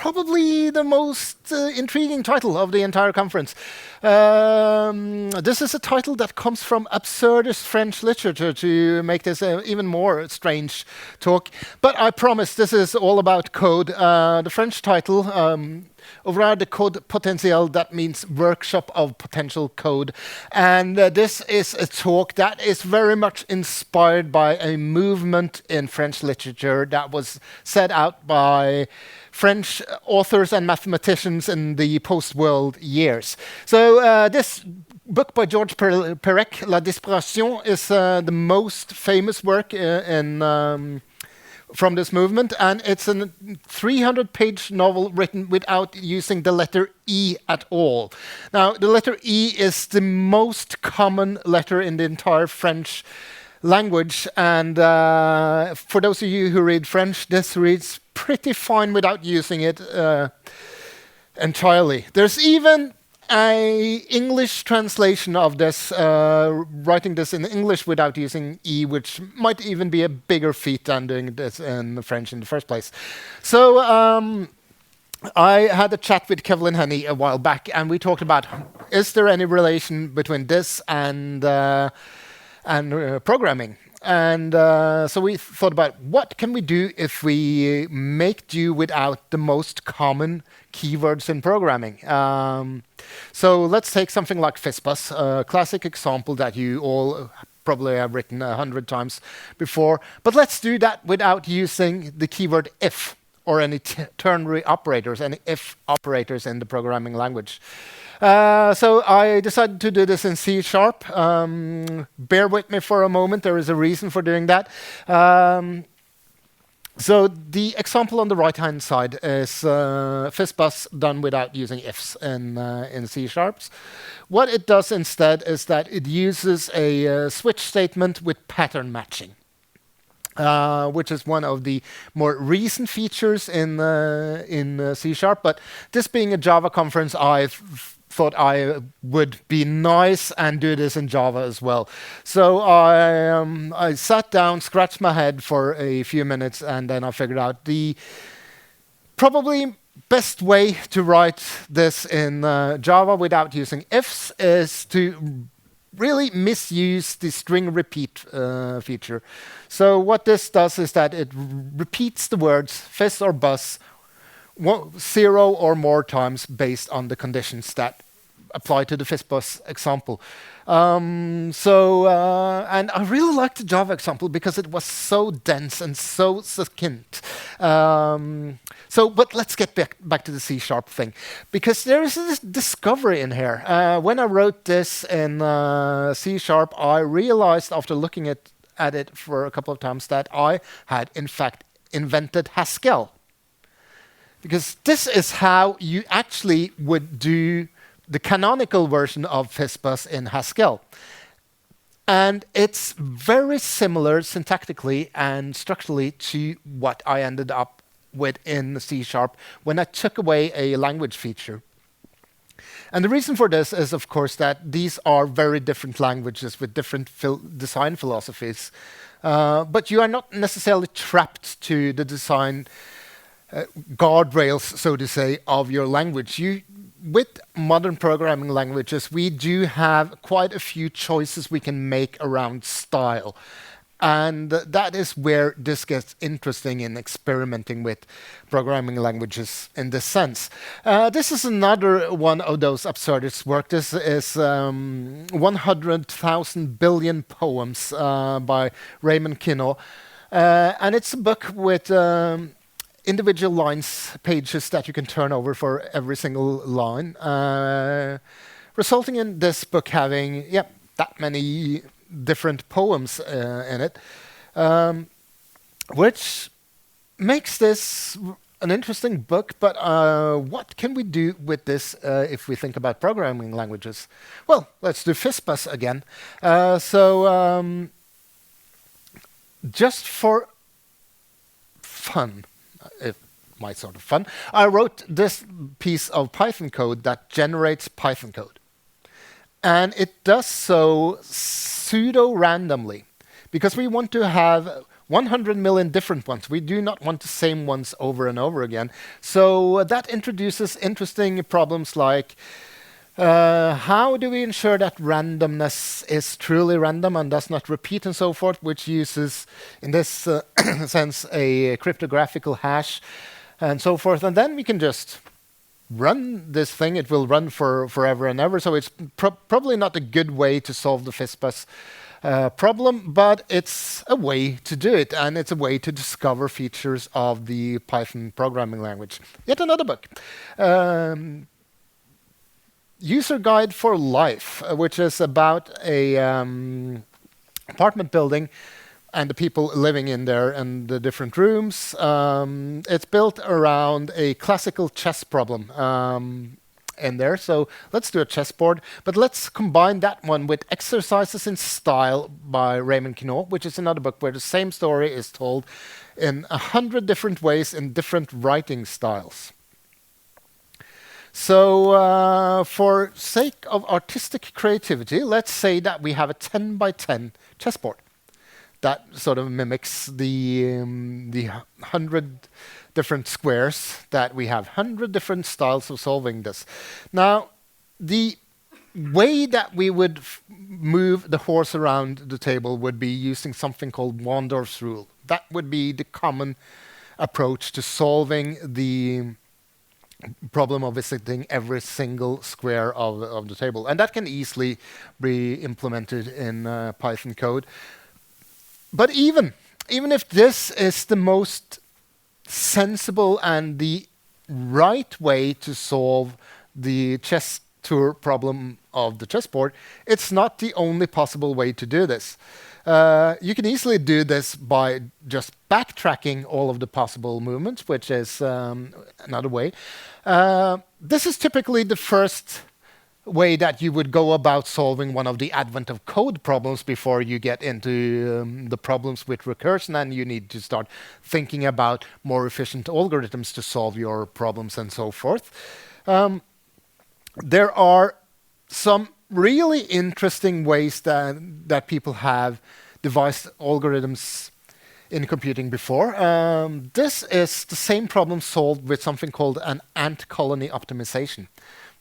probably the most intriguing title of the entire conference. This is a title that comes from absurdist French literature to make this even more strange talk. But I promise this is all about code. The French title, Ouvroir de code potentiel, that means workshop of potential code. And this is a talk that is very much inspired by a movement in French literature that was set out by French authors and mathematicians in the post-world years. So this book by Georges Perec, La Dispersion, is the most famous work from this movement, and it's a 300-page novel written without using the letter E at all. Now, the letter E is the most common letter in the entire French language, and for those of you who read French, this reads pretty fine without using it entirely. There's even an English translation of this, writing this in English without using E, which might even be a bigger feat than doing this in French in the first place. So I had a chat with Kevlin Henny a while back, and we talked about, is there any relation between this and programming? And so we thought about what can we do if we make do without the most common keywords in programming. So let's take something like FISBUS, a classic example that you all probably have written 100 times before. But let's do that without using the keyword if or any ternary operators, any if operators in the programming language. So I decided to do this in C#. Bear with me for a moment. There is a reason for doing that. So the example on the right-hand side is FISBUS done without using ifs in C#. What it does instead is that it uses a switch statement with pattern matching. Which is one of the more recent features in C#. But this being a Java conference, I thought I would be nice and do this in Java as well. So I sat down, scratched my head for a few minutes, and then I figured out the probably best way to write this in Java without using ifs is to really misuse the string repeat feature. So what this does is that it repeats the words fis or bus 0 or more times based on the conditions that apply to the FISBUS example. And I really liked the Java example because it was so dense and so succinct. But let's get back to the C# thing, because there is this discovery in here. When I wrote this in C#, I realized after looking at it for a couple of times that I had, in fact, invented Haskell. Because this is how you actually would do the canonical version of FISBUS in Haskell. And it's very similar syntactically and structurally to what I ended up with in C# when I took away a language feature. And the reason for this is, of course, that these are very different languages with different design philosophies. But you are not necessarily trapped to the design guardrails, so to say, of your language. With modern programming languages, we do have quite a few choices we can make around style. And that is where this gets interesting in experimenting with programming languages in this sense. This is another one of those absurdist work. This is 100,000 billion poems by Raymond Queneau. And it's a book with individual lines, pages that you can turn over for every single line, resulting in this book having that many different poems in it, which makes this an interesting book. But what can we do with this if we think about programming languages? Well, let's do FISBUS again. Just for fun, if my sort of fun, I wrote this piece of Python code that generates Python code. And it does so pseudo-randomly, because we want to have 100 million different ones. We do not want the same ones over and over again. So that introduces interesting problems like how do we ensure that randomness is truly random and does not repeat and so forth, which uses, in this sense, a cryptographical hash and so forth. And then we can just run this thing. It will run for forever and ever. So it's probably not a good way to solve the FISPAS problem, but it's a way to do it, and it's a way to discover features of the Python programming language. Yet another book. User Guide for Life, which is about a apartment building and the people living in there and the different rooms. It's built around a classical chess problem in there. So let's do a chessboard, but let's combine that one with Exercises in Style by Raymond Queneau, which is another book where the same story is told in 100 different ways in different writing styles. So for sake of artistic creativity, let's say that we have a 10 by 10 chessboard that sort of mimics the 100 different squares that we have, 100 different styles of solving this. Now, the way that we would move the horse around the table would be using something called Wondorf's rule. That would be the common approach to solving the problem of visiting every single square of the table. And that can easily be implemented in Python code. But even if this is the most sensible and the right way to solve the chess tour problem of the chessboard, it's not the only possible way to do this. You can easily do this by just backtracking all of the possible movements, which is another way. This is typically the first way that you would go about solving one of the advent of code problems before you get into the problems with recursion, and you need to start thinking about more efficient algorithms to solve your problems and so forth. There are some really interesting ways that people have devised algorithms in computing before. This is the same problem solved with something called an ant colony optimization,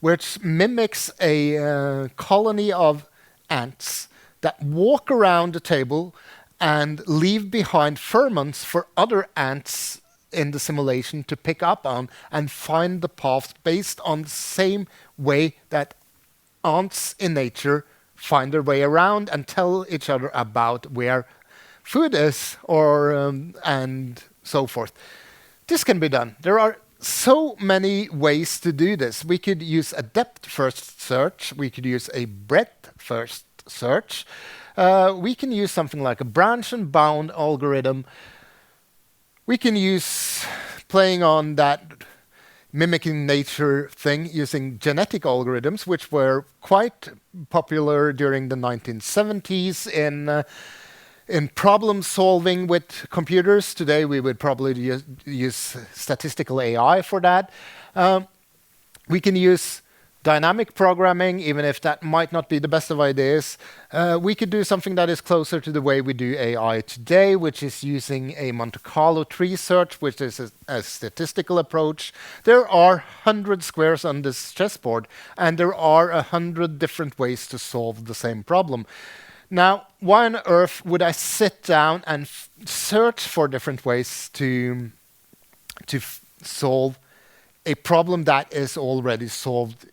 which mimics a colony of ants that walk around the table and leave behind pheromones for other ants in the simulation to pick up on and find the paths based on the same way that ants in nature find their way around and tell each other about where food is, or and so forth. This can be done. There are so many ways to do this. We could use a depth-first search. We could use a breadth-first search. We can use something like a branch and bound algorithm. We can use, playing on that mimicking nature thing, using genetic algorithms, which were quite popular during the 1970s in problem solving with computers. Today we would probably use statistical AI for that. We can use dynamic programming, even if that might not be the best of ideas. We could do something that is closer to the way we do AI today, which is using a Monte Carlo tree search, which is a statistical approach. There are 100 squares on this chessboard, and there are 100 different ways to solve the same problem. Now, why on earth would I sit down and search for different ways to solve a problem that is already solved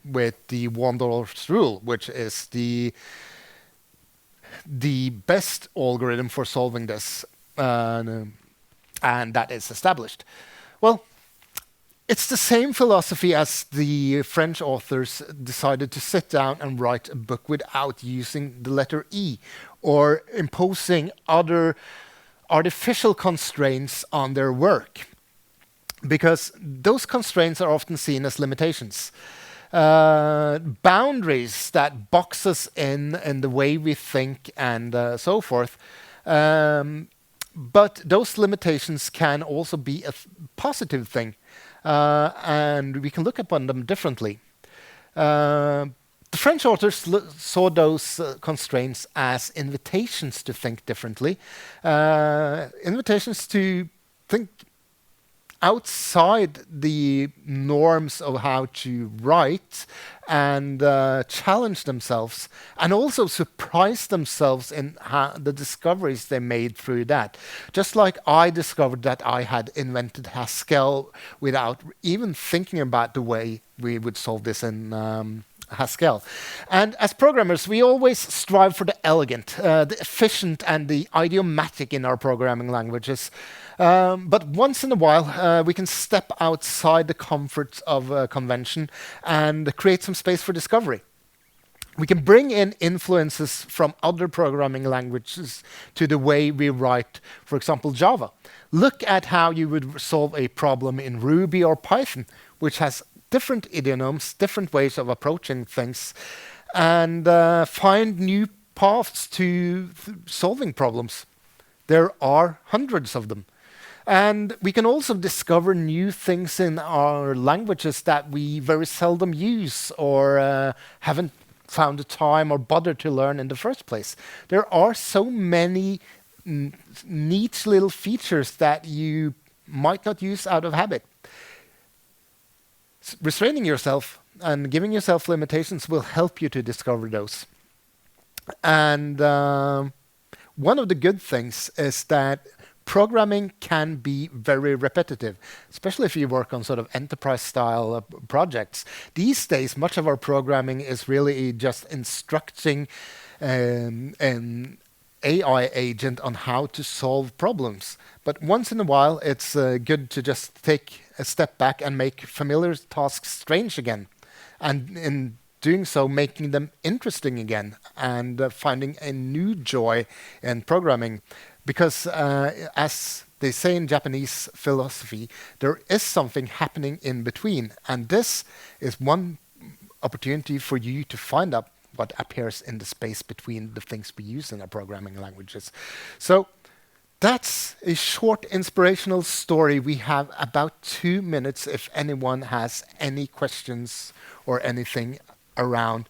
with the Wondorf's rule, which is the best algorithm for solving this, and that is established? Well, it's the same philosophy as the French authors decided to sit down and write a book without using the letter E or imposing other artificial constraints on their work, because those constraints are often seen as limitations. Boundaries that box us in the way we think and so forth. But those limitations can also be a positive thing. And we can look upon them differently. The French authors saw those constraints as invitations to think differently, invitations to think outside the norms of how to write and challenge themselves and also surprise themselves in the discoveries they made through that. Just like I discovered that I had invented Haskell without even thinking about the way we would solve this in Haskell. And as programmers, we always strive for the elegant, the efficient, and the idiomatic in our programming languages. But once in a while, we can step outside the comforts of convention and create some space for discovery. We can bring in influences from other programming languages to the way we write, for example, Java. Look at how you would solve a problem in Ruby or Python, which has different idioms, different ways of approaching things, and find new paths to solving problems. There are hundreds of them. And we can also discover new things in our languages that we very seldom use or haven't found the time or bothered to learn in the first place. There are so many neat little features that you might not use out of habit. Restraining yourself and giving yourself limitations will help you to discover those. And one of the good things is that programming can be very repetitive, especially if you work on sort of enterprise-style projects. These days, much of our programming is really just instructing an AI agent on how to solve problems. But once in a while, it's good to just take a step back and make familiar tasks strange again. And in doing so, making them interesting again and finding a new joy in programming. Because as they say in Japanese philosophy, there is something happening in between. And this is one opportunity for you to find out what appears in the space between the things we use in our programming languages. So that's a short inspirational story. We have about 2 minutes if anyone has any questions or anything around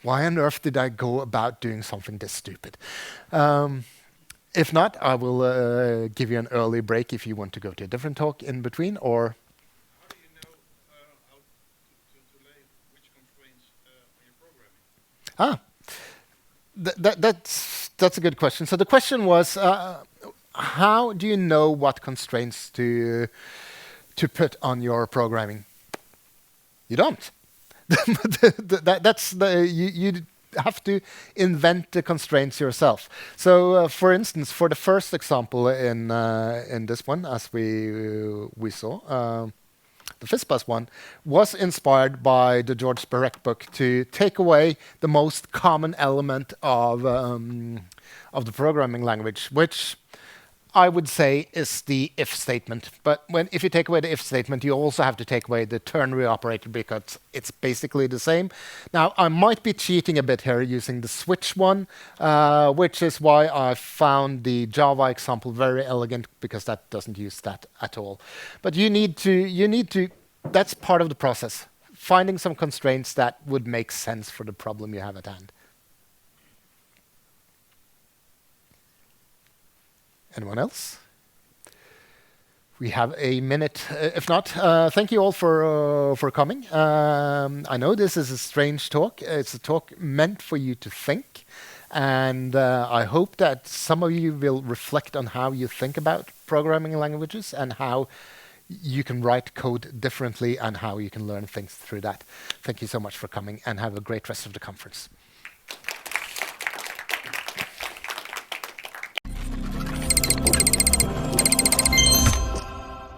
why on earth did I go about doing something this stupid. If not, I will give you an early break if you want to go to a different talk in between. Or how do you know how to lay which constraints on your programming? That's a good question. So the question was, how do you know what constraints to put on your programming? You don't. You have to invent the constraints yourself. So, for instance, for the first example in this one, as we saw, the FizzBuzz one was inspired by the George Perec book to take away the most common element of the programming language, which I would say is the if statement. But if you take away the if statement, you also have to take away the ternary operator because it's basically the same. Now, I might be cheating a bit here using the switch one, which is why I found the Java example very elegant because that doesn't use that at all. But you need to, that's part of the process, finding some constraints that would make sense for the problem you have at hand. Anyone else? We have a minute. If not, thank you all for coming. I know this is a strange talk. It's a talk meant for you to think. And I hope that some of you will reflect on how you think about programming languages and how you can write code differently and how you can learn things through that. Thank you so much for coming and have a great rest of the conference.